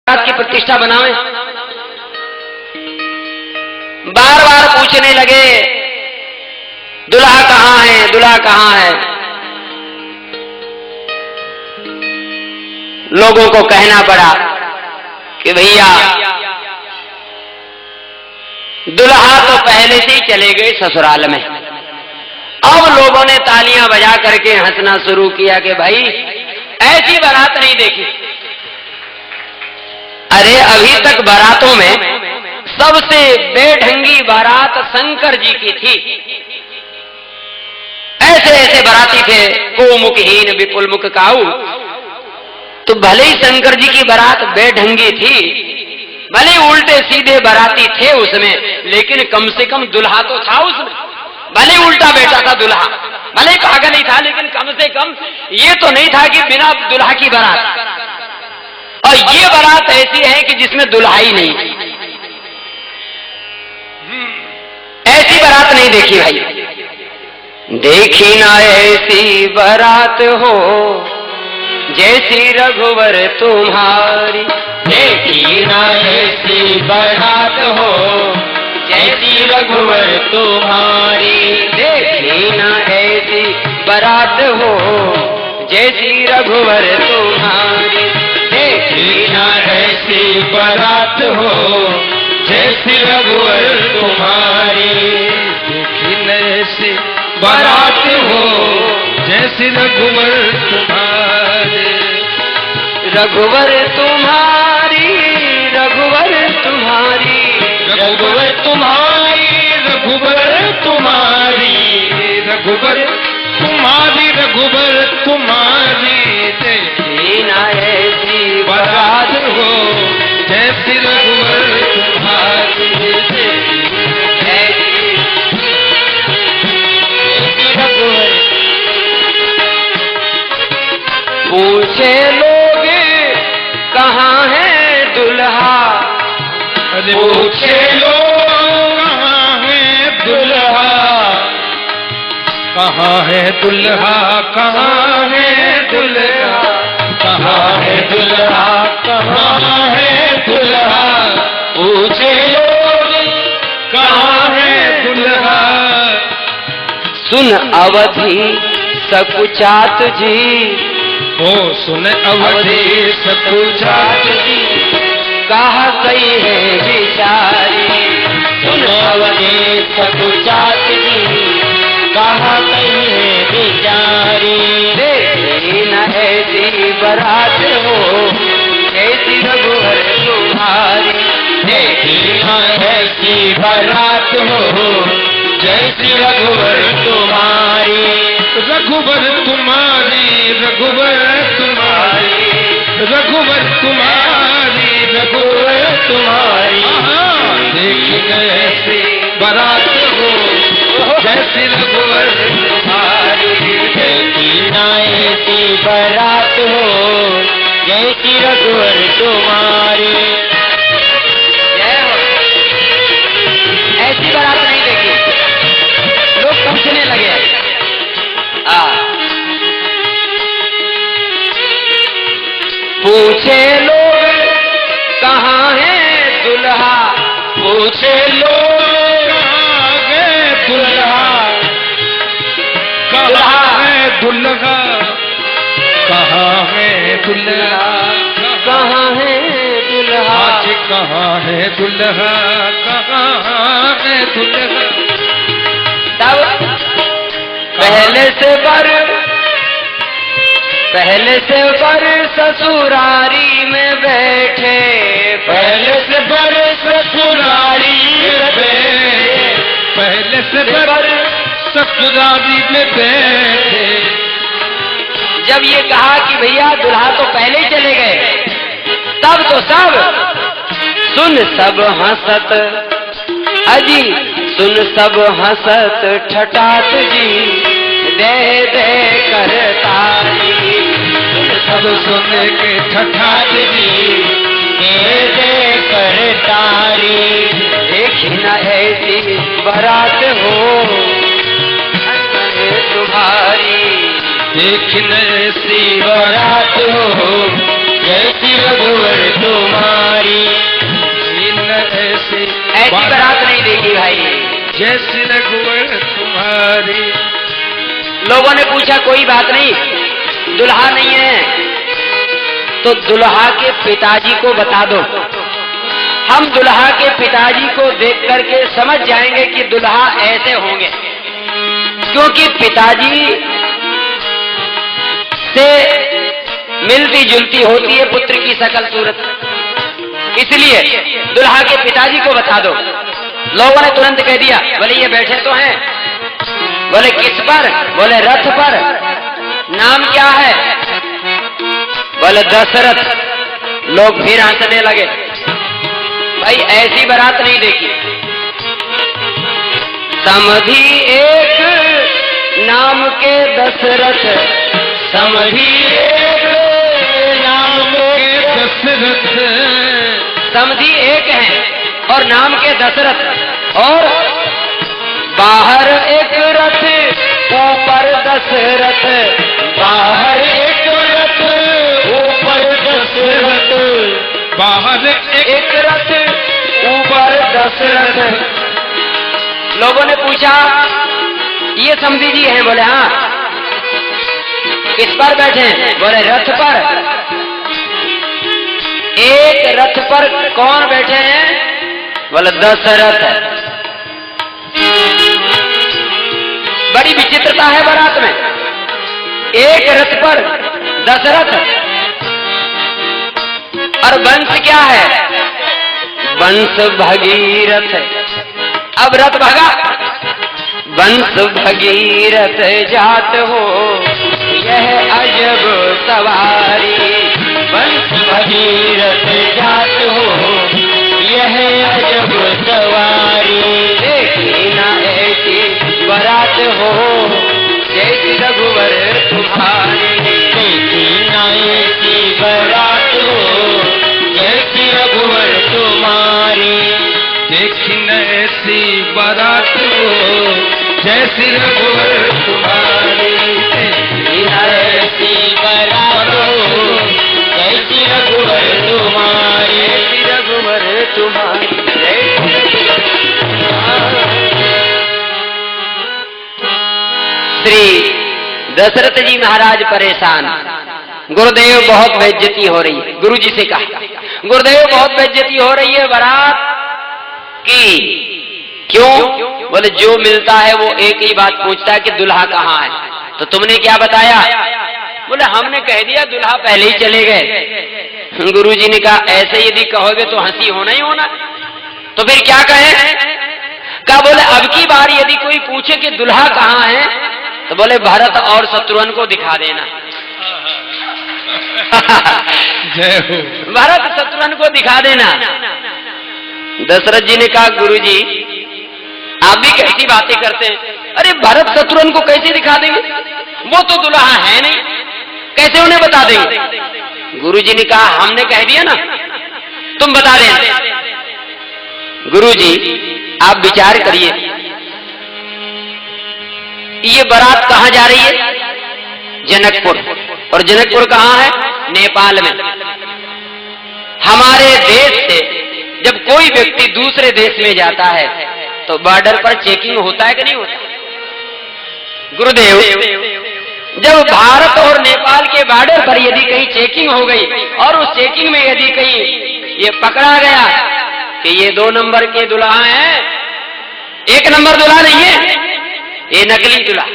बारात की प्रतिष्ठा बनावे। बार बार पूछने लगे दुल्हा कहां है, दुल्हा कहां है। लोगों को कहना पड़ा कि भैया दुल्हा तो पहले से ही चले गए ससुराल में। अब लोगों ने तालियां बजा करके हंसना शुरू किया कि भाई ऐसी बारात नहीं देखी। अरे अभी तक बारातों में सबसे बेढंगी बारात शंकर जी की थी। ऐसे ऐसे बाराती थे, को मुखहीन विपुल मुख काऊ। तो भले ही शंकर जी की बारात बेढंगी थी, भले उल्टे सीधे बाराती थे उसमें, लेकिन कम से कम दुल्हा तो था उसमें। भले उल्टा बैठा था दुल्हा, भले पागल ही था, लेकिन कम से कम ये तो नहीं था कि बिना दुल्हा की बारात। और ये बारात ऐसी है कि जिसमें दुल्हा ही नहीं। ऐसी बारात नहीं देखी भाई। देखी ना ऐसी बारात हो जैसी रघुवर तुम्हारी। देखी ना ऐसी बारात हो जैसी रघुवर तुम्हारी। देखी ना ऐसी बारात हो जैसी रघुवर तुम्हारी। देखी ना ऐसी बारात हो जैसी रघुवर तुम्हारी। देखी ना ऐसी बारात हो जैसी रघुवर तुम्हारी। रघुवर तुम्हारी, रघुवर तुम्हारी, रघुवर तुम्हारी, रघुवर तुम्हारी, रघुवर तुम्हारी, रघुवर तुम्हारी। देखी ना ऐसी बारात हो जैसी रघुवर तुम्हारी। पूछे लोग कहाँ है दुल्हा। पूछे लोग कहाँ है दुल्हा। कहाँ है दुल्हा, कहाँ है दुल्हा, कहाँ है दुल्हा, कहाँ है दुल्हा। पूछे लोग कहाँ है दुल्हा। सुन अवधि सकुचात जी, ओ सुन अवधि सकुचात जी, कहा सही है बिचारी। सुन अवधि सकुचात जी, कहा सही है बिचारी। देखी न ऐसी बारात हो ऐसी रघुवर तुम्हारी। देखी न ऐसी बारात हो जैसी रघुवर तुम्हारी। रघुवर तुम्हारी, रघुवर तुम्हारी, रघुवर तुम्हारी, रघुवर तुम्हारी। देखी न ऐसी बारात हो जैसी रघुवर तुम्हारी। देखी न ऐसी बारात हो जैसी रघुवर तुम्हारी। ऐसी बारात नहीं देखी। लोग समझने लगे। पूछे लोग कहाँ है दुल्हा। पूछे लोग कहाँ है दुल्हा। कहाँ है दुल्हा, कहाँ है दुल्हा, कहाँ है दुल्हा। आज कहाँ है दुल्हा, कहाँ है दुल्हा। तब पहले से बर ससुरारी में बैठे। पहले से बर ससुरारी में बैठे। पहले से बर ससुरारी में बैठे। जब ये कहा कि भैया दुल्हा तो पहले ही चले गए, तब तो सब सुन सब हंसत अजी, सुन सब हंसत ठठात जी, दे दे कर ताली। सब सुन के ठठात जी, दे दे कर ताली। देखी न ऐसी बारात हो तुम्हारी। देखी न ऐसी बारात हो जैसी रघुवर तुम्हारी। ऐसी बारात नहीं देखी भाई। जैसी रघुवर तुम्हारी। लोगों ने पूछा कोई बात नहीं, दुल्हा नहीं है तो दुल्हा के पिताजी को बता दो, हम दुल्हा के पिताजी को देख करके समझ जाएंगे कि दुल्हा ऐसे होंगे, क्योंकि पिताजी से मिलती जुलती होती है पुत्र की शकल सूरत, इसलिए दुल्हा के पिताजी को बता दो। लोगों ने तुरंत कह दिया, बोले ये बैठे तो हैं। बोले किस पर? बोले रथ पर। नाम क्या है? बोले दशरथ। लोग फिर हंसने लगे। भाई ऐसी बारात नहीं देखी। समधी एक नाम के दशरथ, समधी एक नाम के दशरथ। समधी एक है और नाम के दशरथ, और बाहर एक रथ ऊपर दशरथ, बाहर एक रथ ऊपर दशरथ, बाहर एक रथ ऊपर दशरथ। लोगों ने पूछा ये समधी जी हैं? बोले हाँ। किस पर बैठे हैं? बोले रथ पर। एक रथ पर कौन बैठे हैं? बोले दशरथ। बड़ी विचित्रता है बारात में, एक रथ पर दशरथ, और वंश क्या है? वंश भगीरथ। अब रथ भागा, वंश भगीरथ जात हो यह अजब सवारी, वंश भगीरथ जात हो यह अजब सवारी। देखी ना ऐसी बारात हो जैसी रघुवर तुम्हारी, देखी ना ऐसी बारात हो जैसी रघुवर तुम्हारी, देखी न ऐसी बारात हो जैसी रघुवर तुम्हारी, देखी ना ऐसी बारात हो जैसी रघुवर तुम्हारी, जैसी रघुवर तुम्हारी। श्री दशरथ जी महाराज परेशान। गुरुदेव बहुत बेइज्जती हो रही है। गुरु जी से कहा, गुरुदेव बहुत बेइज्जती हो रही है बारात की। क्यों? बोले जो मिलता है वो एक ही बात पूछता है कि दुल्हा कहाँ है। तो तुमने क्या बताया? बोले हमने कह दिया दुल्हा पहले ही चले गए। गुरु जी ने कहा ऐसे यदि कहोगे तो हंसी होना ही होना, तो फिर क्या कहें? कहा बोले अब की बार यदि कोई पूछे कि दुल्हा कहाँ है तो बोले भरत और शत्रुघ्न को दिखा देना। जय हो। भरत शत्रुघ्न को दिखा देना। दशरथ जी ने कहा गुरुजी आप भी कैसी बातें करते हैं? अरे भरत शत्रुघ्न को कैसे दिखा देंगे? वो तो दुल्हा है नहीं, कैसे उन्हें बता देंगे? गुरुजी ने कहा हमने कह दिया ना, तुम बता देना। गुरुजी आप विचार करिए, ये बारात कहाँ जा रही है? जनकपुर। और जनकपुर कहाँ है? नेपाल में। हमारे देश से जब कोई व्यक्ति दूसरे देश में जाता है तो बॉर्डर पर चेकिंग होता है कि नहीं होता? गुरुदेव जब भारत और नेपाल के बॉर्डर पर यदि कहीं चेकिंग हो गई और उस चेकिंग में यदि कहीं ये पकड़ा गया कि ये 2 नंबर के दुल्हा हैं, 1 नंबर दुल्हा नहीं है, ये नकली दुल्हा,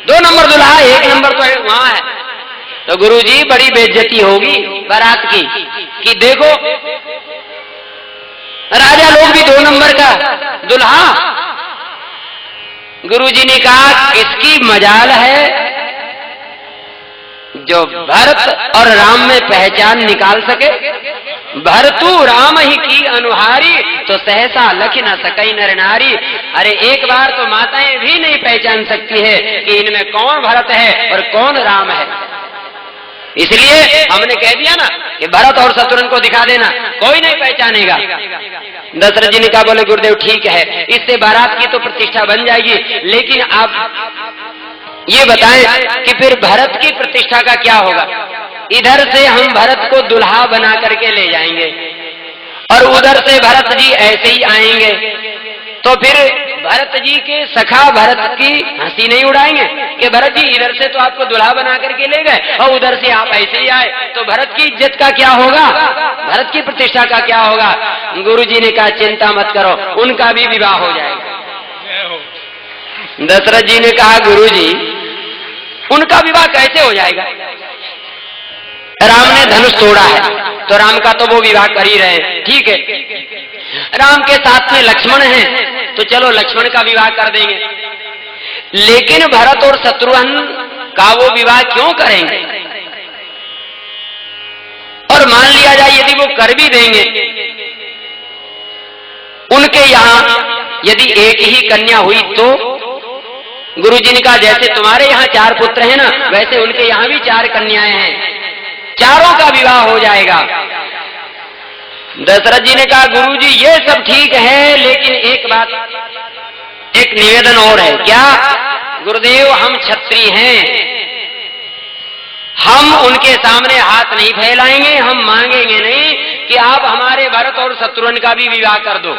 2 नंबर दुल्हा, 1 नंबर तो वहां है, तो गुरुजी बड़ी बेइज्जती होगी बारात की कि देखो राजा लोग भी 2 नंबर का दुल्हा। गुरुजी ने कहा किसकी मजाल है जो भरत और राम में पहचान निकाल सके? भरतु राम ही की अनुहारी तो सहसा लख न सकई नर नारी। अरे एक बार तो माताएं भी नहीं पहचान सकती है कि इनमें कौन भरत है और कौन राम है। इसलिए हमने कह दिया ना कि भरत और शत्रुघ्न को दिखा देना, कोई नहीं पहचानेगा। दशरथ जी ने कहा बोले गुरुदेव ठीक है, इससे बारात की तो प्रतिष्ठा बन जाएगी, लेकिन आप ये बताएं कि फिर भरत की प्रतिष्ठा का क्या होगा? इधर से हम भरत को दुल्हा बना करके ले जाएंगे और उधर से भरत जी ऐसे ही आएंगे तो फिर भरत जी के सखा भरत की हंसी नहीं उड़ाएंगे कि भरत जी इधर से तो आपको दुल्हा बना करके ले गए और उधर से आप ऐसे ही आए, तो भरत की इज्जत का क्या होगा, भरत की प्रतिष्ठा का क्या होगा। गुरु जी ने कहा चिंता मत करो, उनका भी विवाह हो जाएगा। दशरथ जी ने कहा गुरु जी उनका विवाह कैसे हो जाएगा, राम ने धनुष तोड़ा है तो राम का तो वो विवाह कर ही रहे हैं, ठीक है। राम के साथ में लक्ष्मण है तो चलो लक्ष्मण का विवाह कर देंगे, लेकिन भरत और शत्रुघ्न का वो विवाह क्यों करेंगे। और मान लिया जाए यदि वो कर भी देंगे, उनके यहां यदि एक ही कन्या हुई तो गुरुजी ने कहा जैसे तुम्हारे यहाँ 4 पुत्र हैं ना, वैसे उनके यहाँ भी 4 कन्याएं हैं, चारों का विवाह हो जाएगा। दशरथ जी ने कहा गुरुजी ये सब ठीक है, लेकिन एक बात, एक निवेदन और है। क्या गुरुदेव, हम क्षत्रिय हैं, हम उनके सामने हाथ नहीं फैलाएंगे, हम मांगेंगे नहीं कि आप हमारे भरत और शत्रुघ्न का भी विवाह कर दो,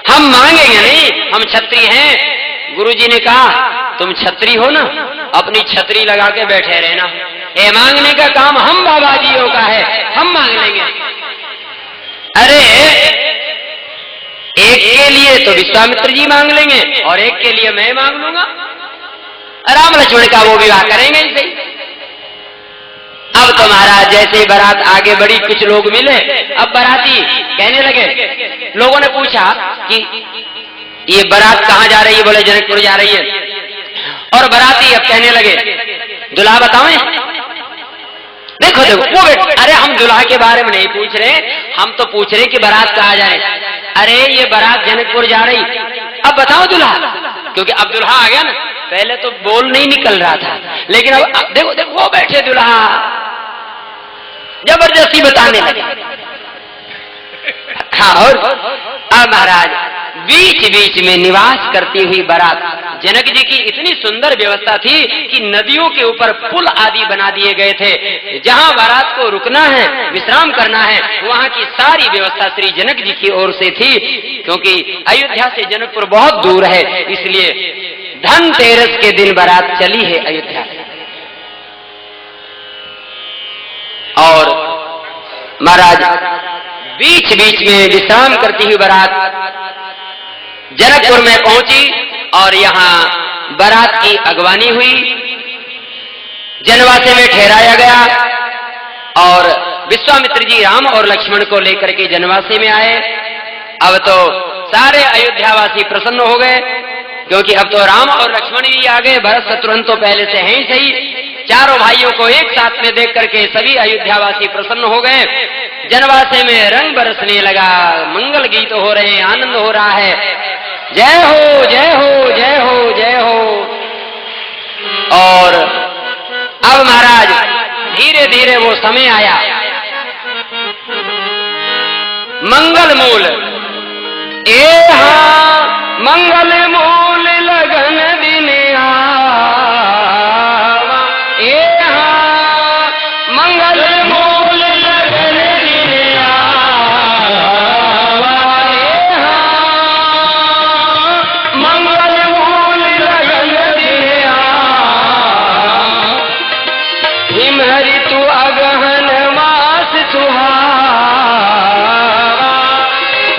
हम मांगेंगे नहीं, हम क्षत्रिय हैं। गुरुजी ने कहा तुम क्षत्रिय हो ना, अपनी छतरी लगा के बैठे रहना, ये मांगने का काम हम बाबाजियों का है, हम मांग लेंगे। अरे एक के लिए तो विश्वामित्र जी मांग लेंगे और एक के लिए मैं मांग लूंगा, राम लक्ष्मण का वो विवाह करेंगे ही सही। अब तो महाराज जैसे ही बारात आगे बढ़ी, कुछ लोग मिले, अब बाराती कहने लगे, लोगों ने पूछा कि ये बारात कहां जा रही है, बोले जनकपुर जा रही है। और बाराती अब कहने लगे दुल्हा बताओ, देखो देखो वो बेटा, अरे हम दुल्हा के बारे में नहीं पूछ रहे, हम तो पूछ रहे कि बारात कहाँ जा रही। अरे ये बारात जनकपुर जा रही, अब बताओ दुल्हा, क्योंकि अब दुल्हा आ गया ना, पहले तो बोल नहीं निकल रहा था, लेकिन अब देखो देखो वो बैठे दुल्हा जबरदस्ती बताने लगे। हाँ, और अब महाराज बीच बीच में निवास करती हुई बारात, जनक जी की इतनी सुंदर व्यवस्था थी कि नदियों के ऊपर पुल आदि बना दिए गए थे, जहां बारात को रुकना है, विश्राम करना है, वहां की सारी व्यवस्था श्री जनक जी की ओर से थी। क्योंकि अयोध्या से जनकपुर बहुत दूर है, इसलिए धनतेरस के दिन बारात चली है अयोध्या से। और महाराज बीच बीच में विश्राम करती हुई बारात जनकपुर में पहुंची और यहां बारात की अगवानी हुई, जनवासे में ठहराया गया और विश्वामित्र जी राम और लक्ष्मण को लेकर के जनवासे में आए। अब तो सारे अयोध्यावासी प्रसन्न हो गए, क्योंकि अब तो राम और लक्ष्मण भी आ गए, भरत शत्रुघ्न तो पहले से हैं ही सही। चारों भाइयों को एक साथ में देख करके सभी अयोध्यावासी प्रसन्न हो गए। जनवासे में रंग बरसने लगा, मंगल गीत हो रहे हैं, आनंद हो रहा है, जय हो जय हो जय हो जय हो। और अब महाराज धीरे धीरे वो समय आया, मंगल मूल मंगल मूल लगन दिन आवा, मंगल मूल लगन दिन आवा, मंगल मूल लगन दिन आवा, हिम ऋतु अगहन मास सुहावा,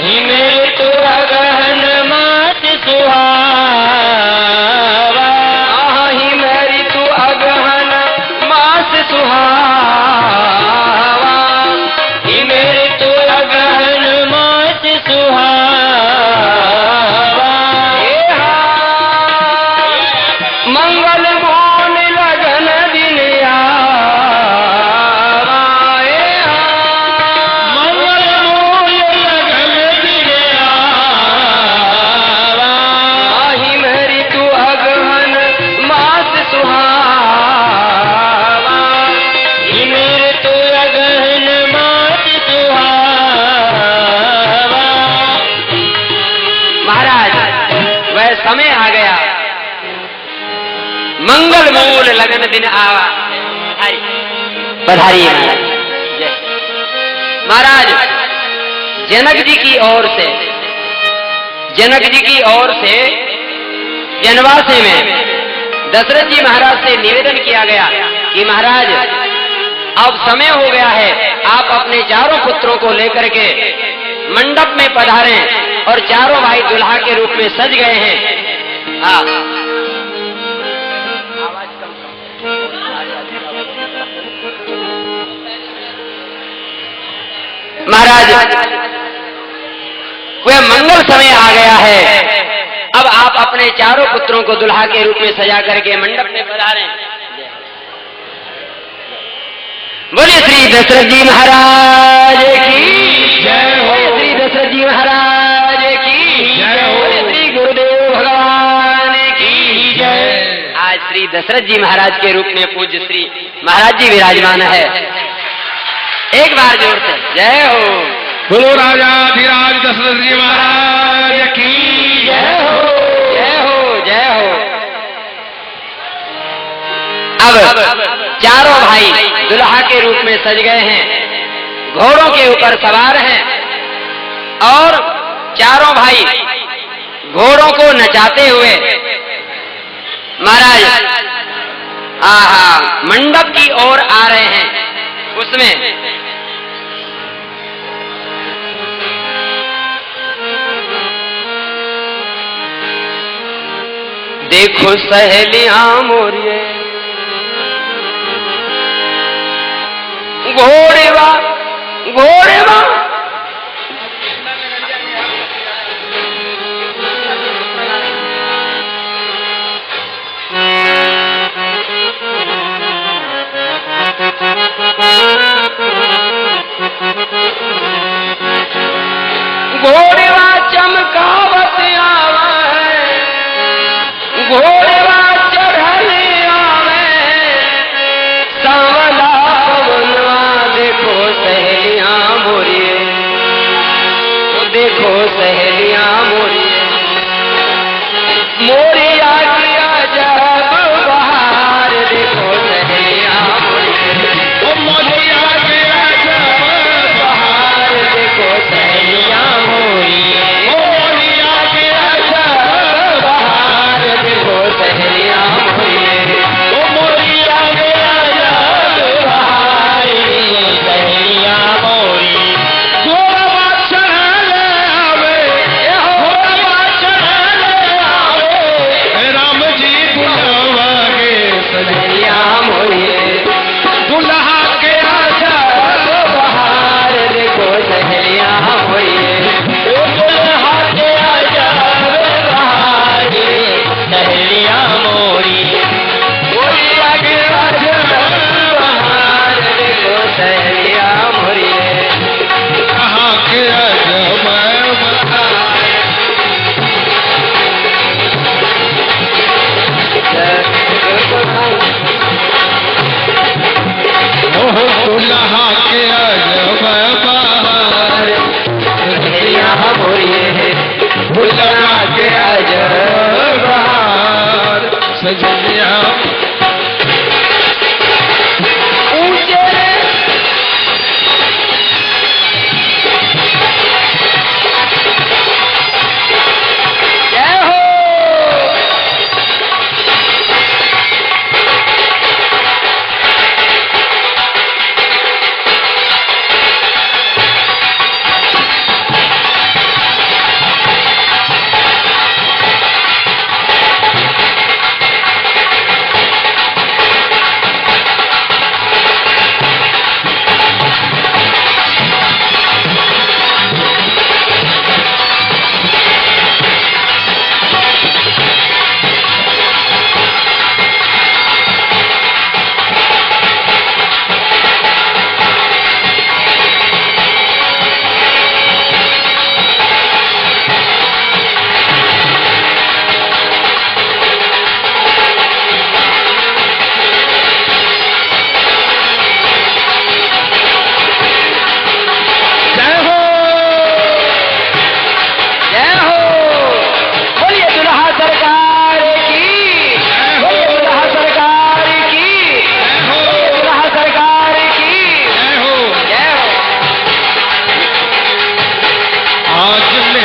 हिम ऋतु अगहन मास सुहावा, हिम ऋतु अगहन मास सुहावा, हिम ऋतु अगहन मास सुहावा, मंगल मूल लगन दिन आवा, मंगल मूल लगन दिन आवा, हिम ऋतु अगहन मास सुहावा, हिम ऋतु अगहन मास सुहावा। महाराज वह समय आ गया, मंगल मूल लगन दिन आवा। पधारिए महाराज। जय महाराज, जनक जी की ओर से जनवासे में दशरथ जी महाराज से निवेदन किया गया कि महाराज अब समय हो गया है, आप अपने चारों पुत्रों को लेकर के मंडप में पधारें और चारों भाई दुल्हा के रूप में सज गए हैं। हाँ, महाराज वह मंगल समय आ गया है, अब आप अपने चारों पुत्रों को दुल्हा के रूप में सजा करके मंडप में पधारें। बोलिए श्री दशरथ जी महाराज की जय हो। श्री दशरथ जी महाराज की जय हो। बोलिए श्री गुरुदेव भगवान की जय। आज श्री दशरथ जी महाराज के रूप में पूज्य श्री महाराज जी विराजमान है। एक बार जोर से जय हो। बोलो राजाधिराज दशरथ जी महाराज की जय हो, जय हो, जय हो। अब चारों भाई दुल्हा के रूप में सज गए हैं, घोड़ों के ऊपर सवार हैं और चारों भाई घोड़ों को नचाते हुए महाराज मंडप की ओर आ रहे हैं। उसमें देखो सहेलियां मोरिए घोड़ेवा घोड़ेवा घोड़ेवा चमकावत आवा है, घोड़ेवा चढ़ले आवे, सांवला पवनवा देखो सहेलियां मोरिए, देखो सहेलियां मोरिए, मोरिया किया जब बहार देखो सहेलियां मोरिए, मोरिया किया जब बहार देखो सहेलियां मोरिए, मोरिया किया जब बहार देखो सहेलियां मोरिए, मोरिया किया जब बहार सहेलियां मोरिए, घोड़वा चढ़ले आवे,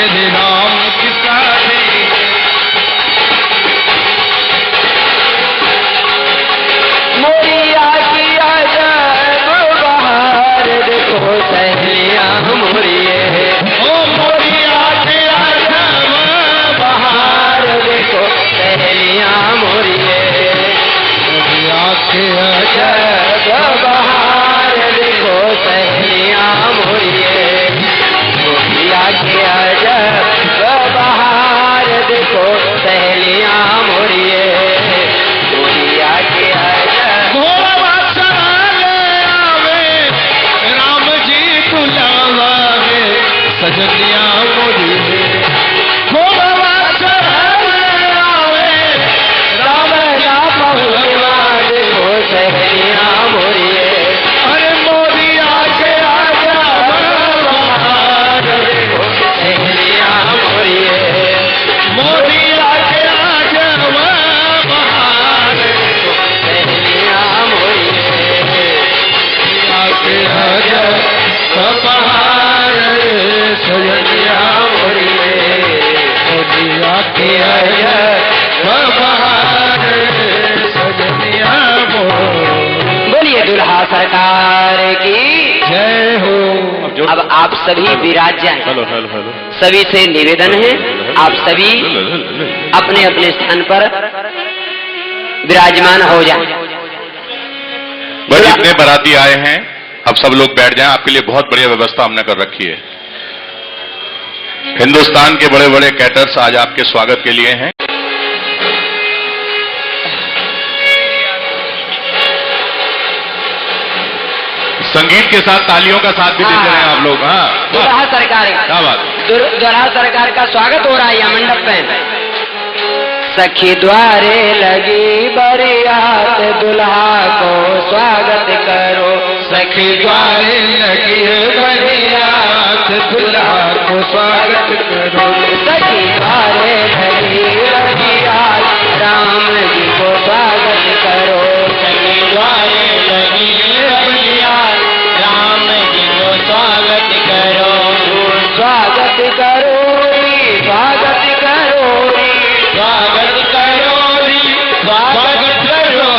मेरे राम की शादी। मोरिया की अजब बहार देखो सहेलियां मोरिए, ओ मोरिया के अजब बहार देखो सहेलियां मोरिए, मोरिया के अजब बहार देखो सहेलियां मोरिए, मोरिया की अजब बहार देखो सहेलियां मोरिए, मोरिया की अजब घोड़ा चढ़ाने आवे राम जी बुलावे सजनिया मोरी। घोड़ा चढ़ाने आवे राम ना पहुँचवा देखो सहेलियां मोरिए, अरे मोरिया के अजब बहार देखो सहेलियां मोरिए, मोरिया के अजब बहार सहेलियां मोरिए, मोरिया के अजब बहार सजनिया मोरिए। मोरिया के अजब बहार सजनिया मोरी। बोलिए दुल्हा सरकार की जय हो। अब आप सभी विराज जाएं। Hello hello hello. सभी से निवेदन है आप सभी अपने अपने स्थान पर विराजमान हो जाएं। बस जितने बाराती आए हैं अब सब लोग बैठ जाएं। आपके लिए बहुत बढ़िया व्यवस्था हमने कर रखी है। हिंदुस्तान के बड़े बड़े कैटर्स आज आपके स्वागत के लिए हैं। संगीत के साथ तालियों का साथ भी देते रहे आप लोग। हाँ दुल्हा सरकार क्या बात। दुल्हा सरकार का स्वागत हो रहा है यहाँ मंडप में। सखी द्वारे लगी बरियात दुल्हा को स्वागत करो, सखी द्वारे लगी बरियात दुल्हा को स्वागत करो। सखी द्वारे लगी बरियात राम जी को स्वागत करो, सखी द्वारे लगी बरियात राम जी को स्वागत करो, स्वागत करो स्वागत करो स्वागत करो स्वागत करो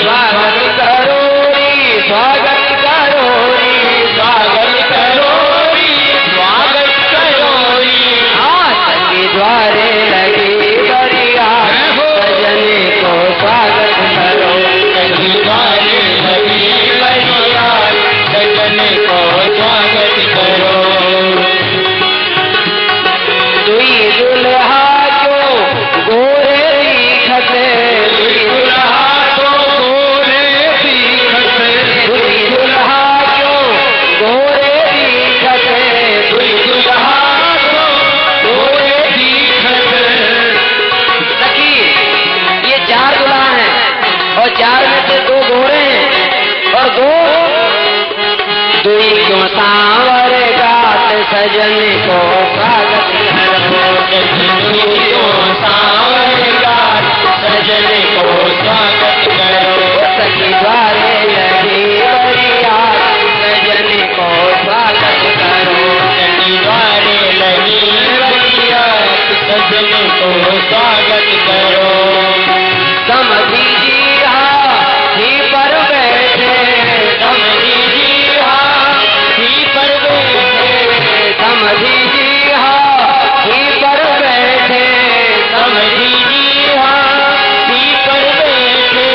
स्वागत करो स्वागत करो स्वागत करो स्वागत करो। हाथ के द्वारे लगी बरियात सजने को स्वागत करो, सखी द्वारे लगी बरियात सजने को स्वागत करो। दुई दुल्हा गोरे दिखते, दुई दुल्हा गोरे दिखते, दुई दुल्हा गोरे दिखते, दुई दुल्हा गोरे दिखते। सखी ये 4 दुल्हा हैं और 4 में से 2 गोरे हैं और 2 दुई क्यों सांवर गात सजन को स्वागत करो, दुई क्यों सांवर गात सजन को स्वागत करो, सखी द्वारे लगी बरियात सजन को स्वागत करो, सखी द्वारे लगी बरियात सजन को स्वागत करो। समझी जी हाथी पर बैठे, समझी जी हाथी पर बैठे, समझी जी हाथी पर बैठे, समझी जी हाथी पर बैठे,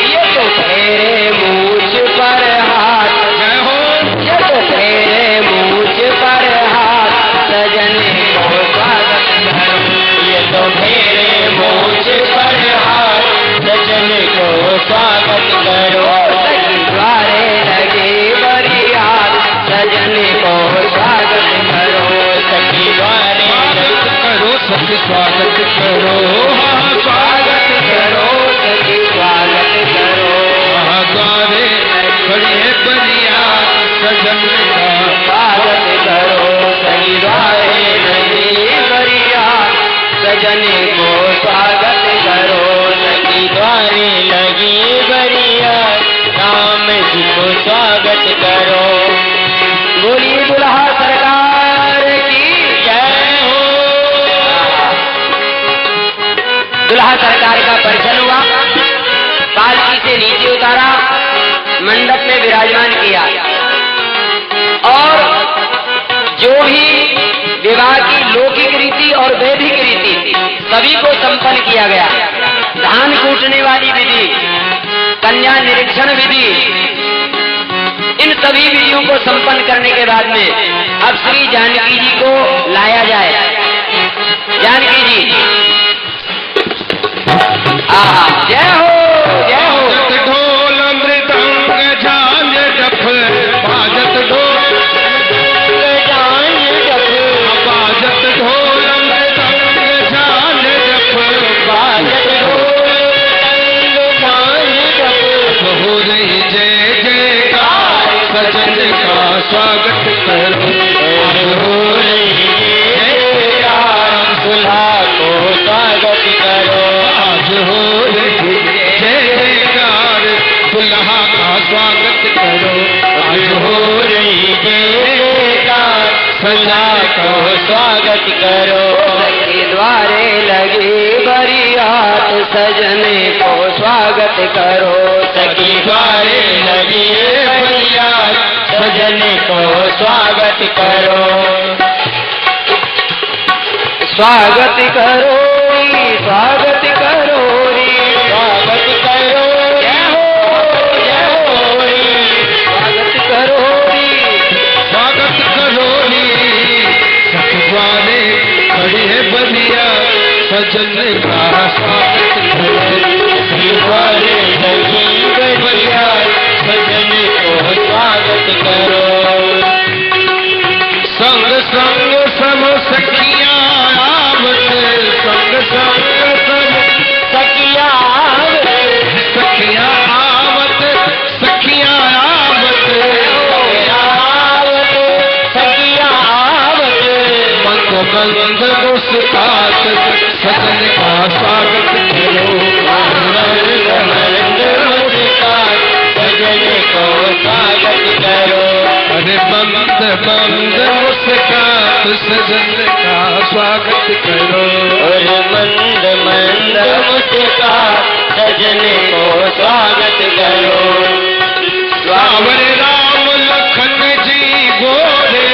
ये तो तेरे मूछ पर हाथ, जय हो। ये तो तेरे मूछ पर हाथ सजने को स्वागत करो, ये तो तेरे मूछ पर हाथ सजने को स्वागत करो, सखी द्वारे लगे बरियात सजने को स्वागत करो, सखी द्वारे करो सखी स्वागत करो। हाँ स्वागत करो, सखी स्वागत करो, हाँ द्वारे खड़ी है बरियात सजन का स्वागत करो, सखी द्वारे लगे बरियात सजने को स्वागत करो, सखी द्वारे लगी बरियात राम जी को स्वागत करो। बोलिए दुल्हा सरकार की जय। से नीचे उतारा, मंडप में विराजमान किया और जो भी विवाह की लौकिक रीति और वैदिक रीति थी सभी को संपन्न किया गया। धान कूटने वाली विधि, कन्या निरीक्षण विधि, इन सभी विधियों को संपन्न करने के बाद में अब श्री जानकी जी को लाया जाए। जानकी जी जय हो जय हो। ढोल मृदंग झांझ जप बाजत ढोल बाजत ढोल मृदंग झांझ जप बाजत हो रही जय जयकार सजन का स्वागत करो। हो रही जय जयकार दुल्हा को स्वागत करो। आज हो रही जय जयकार दुल्हा का स्वागत करो। आज हो रही जय जयकार दुल्हा को स्वागत करो। सखी द्वारे लगी बरियात सजने को स्वागत करो। सखी द्वारे लगी बरियात सजने को स्वागत करो। स्वागत करो स्वागत करो स्वागत करो जय हो जय हो स्वागत करो स्वागत करो। सखी द्वारे खड़ी है बलिया सजन का स्वागत करो। सखी द्वारे लगी बलिया सजन को स्वागत करो। संग संग सब सखियां आवत संग संग सब सखिया सखियां आवत सखियां आवत सखिया आवत मंद मंद मुस्कात सजन का स्वागत करो। मंद मुस्कात सजन को स्वागत करो। अरे मंद मंद मुस्कात सजन का स्वागत करो। और मंद मंद मुस्कात सजने को स्वागत करो। सावर राम लखन जी गोरे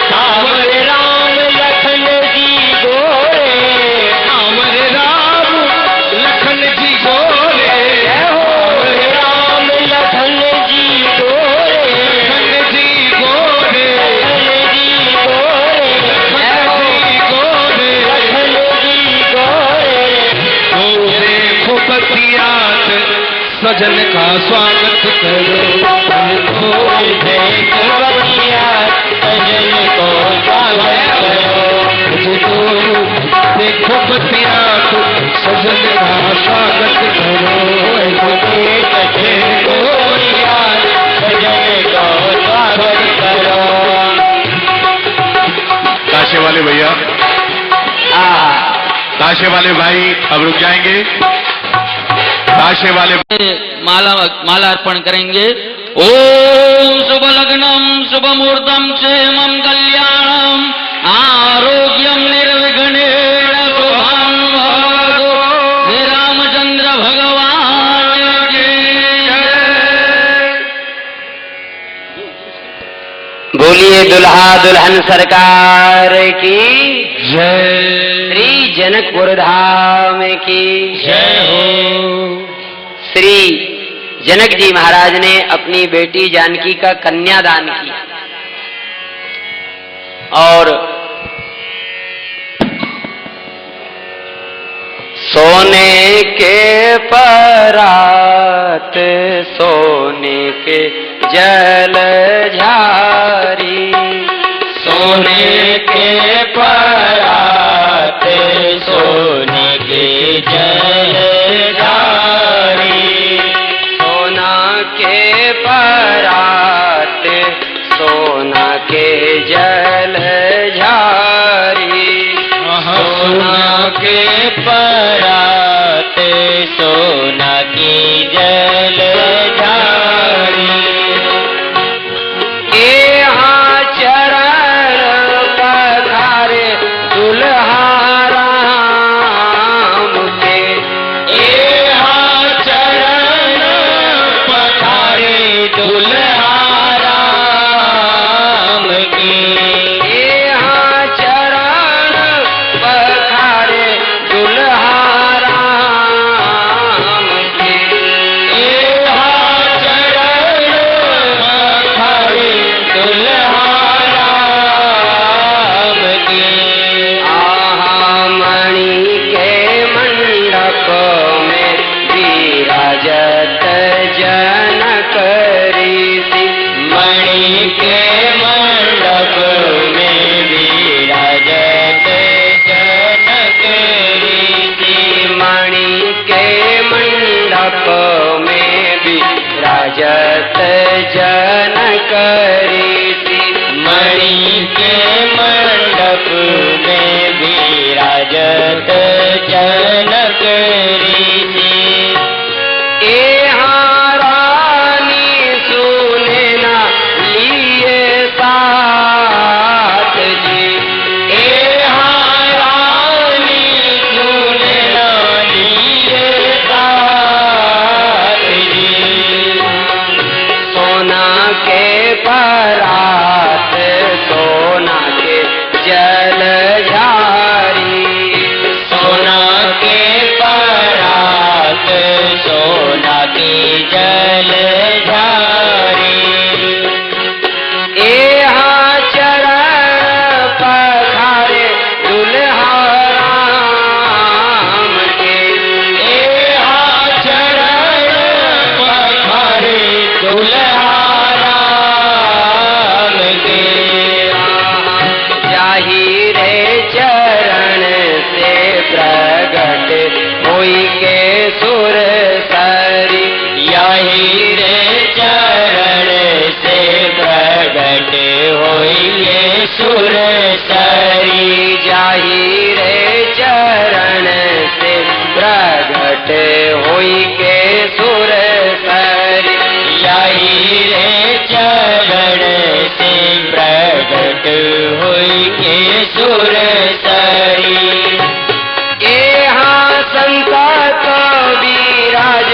सावर राम लखन जी गोरे सावर राम लखन जी गोरे सावर राम लखन जी गोरे लखन जी गोरे लखन जी गोरे लखन जी गोरे लखन जी गोरे गोरे खुबतियात सजन का स्वागत करो। देखो बतिया सजन को स्वागत करो। देखो बतियात सजन का स्वागत करो। देखो बतिया सजन को स्वागत करो। ताशे वाले भैया, ताशे वाले भाई अब रुक जाएंगे। ताशे वाले माला अर्पण करेंगे। ओम शुभ लग्नम शुभ मुहूर्तम क्षेमम कल्याणम आरोग्यम निर्विघ्नेन शुभम भवतु। हे रामचंद्र भगवान की जय। बोलिए दुल्हा दुल्हन सरकार की जय श्री जनकपुर धाम की जय हो। श्री जनक जी महाराज ने अपनी बेटी जानकी का कन्यादान किया और सोने के परात सोने के जल झारी सोने के परात सोने के जल झारी सोना के परात सोना के जल झारी सोना के परात सोना की जल झारी यहाँ चरण पधारे दुल्हा राम के यहाँ चरण जनक ऋषि। मणि के मंडप में विराजत जनक ऋषि। यहाँ रानी सुने ना लिए साथ जी। यहाँ रानी सुने ना लिए साथ जी। सोना के परात सोना के जल झारी। सोना के परात सोना की जल झारी। यहाँ चरण पखारे दुल्हा राम के। यहाँ चरण पखारे दुल्हा राम के। जाहिरे चरण से प्रगट होई के सुर सरी। यही रे चरण से प्रगट होइए सुर सरी। जाहिरे चरण से प्रगट होई के सुर सरी। यही रे चरण से प्रगट होइए सुर सरी। यहाँ संकट विराज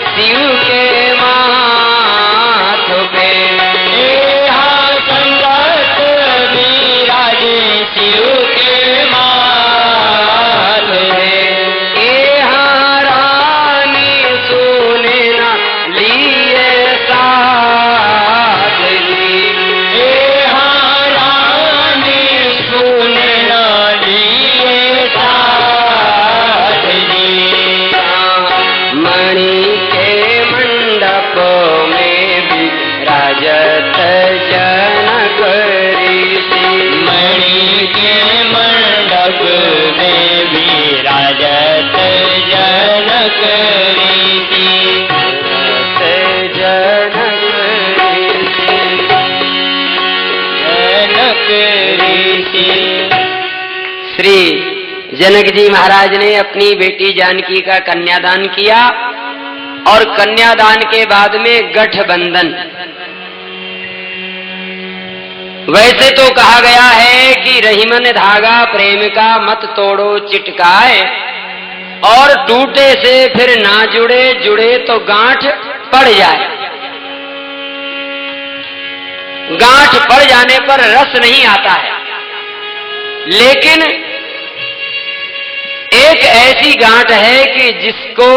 शिव के माथ पे। यहाँ संकट विराजे शिव के माथ पे। यहाँ रानी सुने ना लिए साथ जी। यहाँ रानी सुने ना लिए साथ जी। मणि के मंडप में विराजत जनक ऋषि। मणि के मंडप में विराजत जनक ऋषि। जनक ऋषि। श्री जनक जी महाराज ने अपनी बेटी जानकी का कन्यादान किया और कन्यादान के बाद में गठबंधन। वैसे तो कहा गया है कि रहीमन धागा प्रेम का मत तोड़ो चिटकाए, और टूटे से फिर ना जुड़े, जुड़े तो गांठ पड़ जाए। गांठ पड़ जाने पर रस नहीं आता है, लेकिन एक ऐसी गांठ है कि जिसको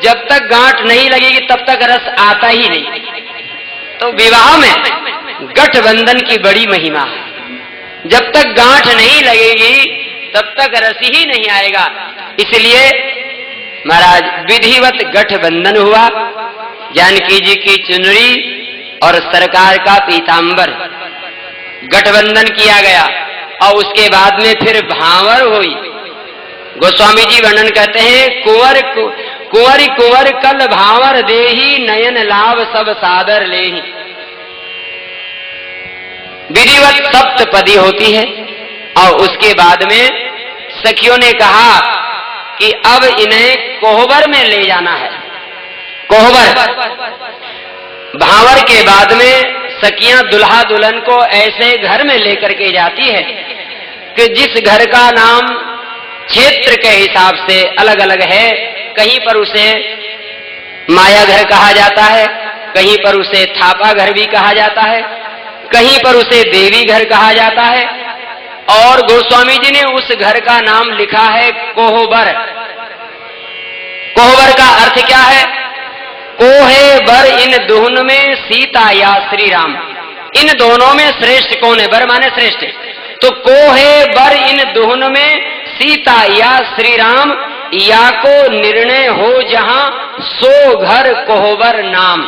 जब तक गांठ नहीं लगेगी तब तक रस आता ही नहीं। तो विवाह में गठबंधन की बड़ी महिमा है। जब तक गांठ नहीं लगेगी तब तक रस ही नहीं आएगा। इसलिए महाराज विधिवत गठबंधन हुआ। जानकी जी की चुनरी और सरकार का पीतांबर गठबंधन किया गया, और उसके बाद में फिर भांवर हुई। गोस्वामी जी वर्णन करते हैं, कुंवर कुंवर कल भांवर देही, नयन लाभ सब सादर लेही। विधिवत सप्तपदी होती है, और उसके बाद में सखियों ने कहा कि अब इन्हें कोहबर में ले जाना है। कोहबर भांवर के बाद में सखियां दुल्हा दुल्हन को ऐसे घर में लेकर के जाती है कि जिस घर का नाम क्षेत्र के हिसाब से अलग अलग है। कहीं पर उसे माया घर कहा जाता है, कहीं पर उसे थापा घर भी कहा जाता है, कहीं पर उसे देवी घर कहा जाता है, और गोस्वामी जी ने उस घर का नाम लिखा है कोहबर। कोहबर का अर्थ क्या है? कोहे बर इन दोनों में सीता या श्री राम। इन दोनों में श्रेष्ठ कौन है? बर माने श्रेष्ठ। तो कोहे बर इन दोनों में सीता या श्री राम, या को निर्णय हो जहां सो घर कोहबर नाम।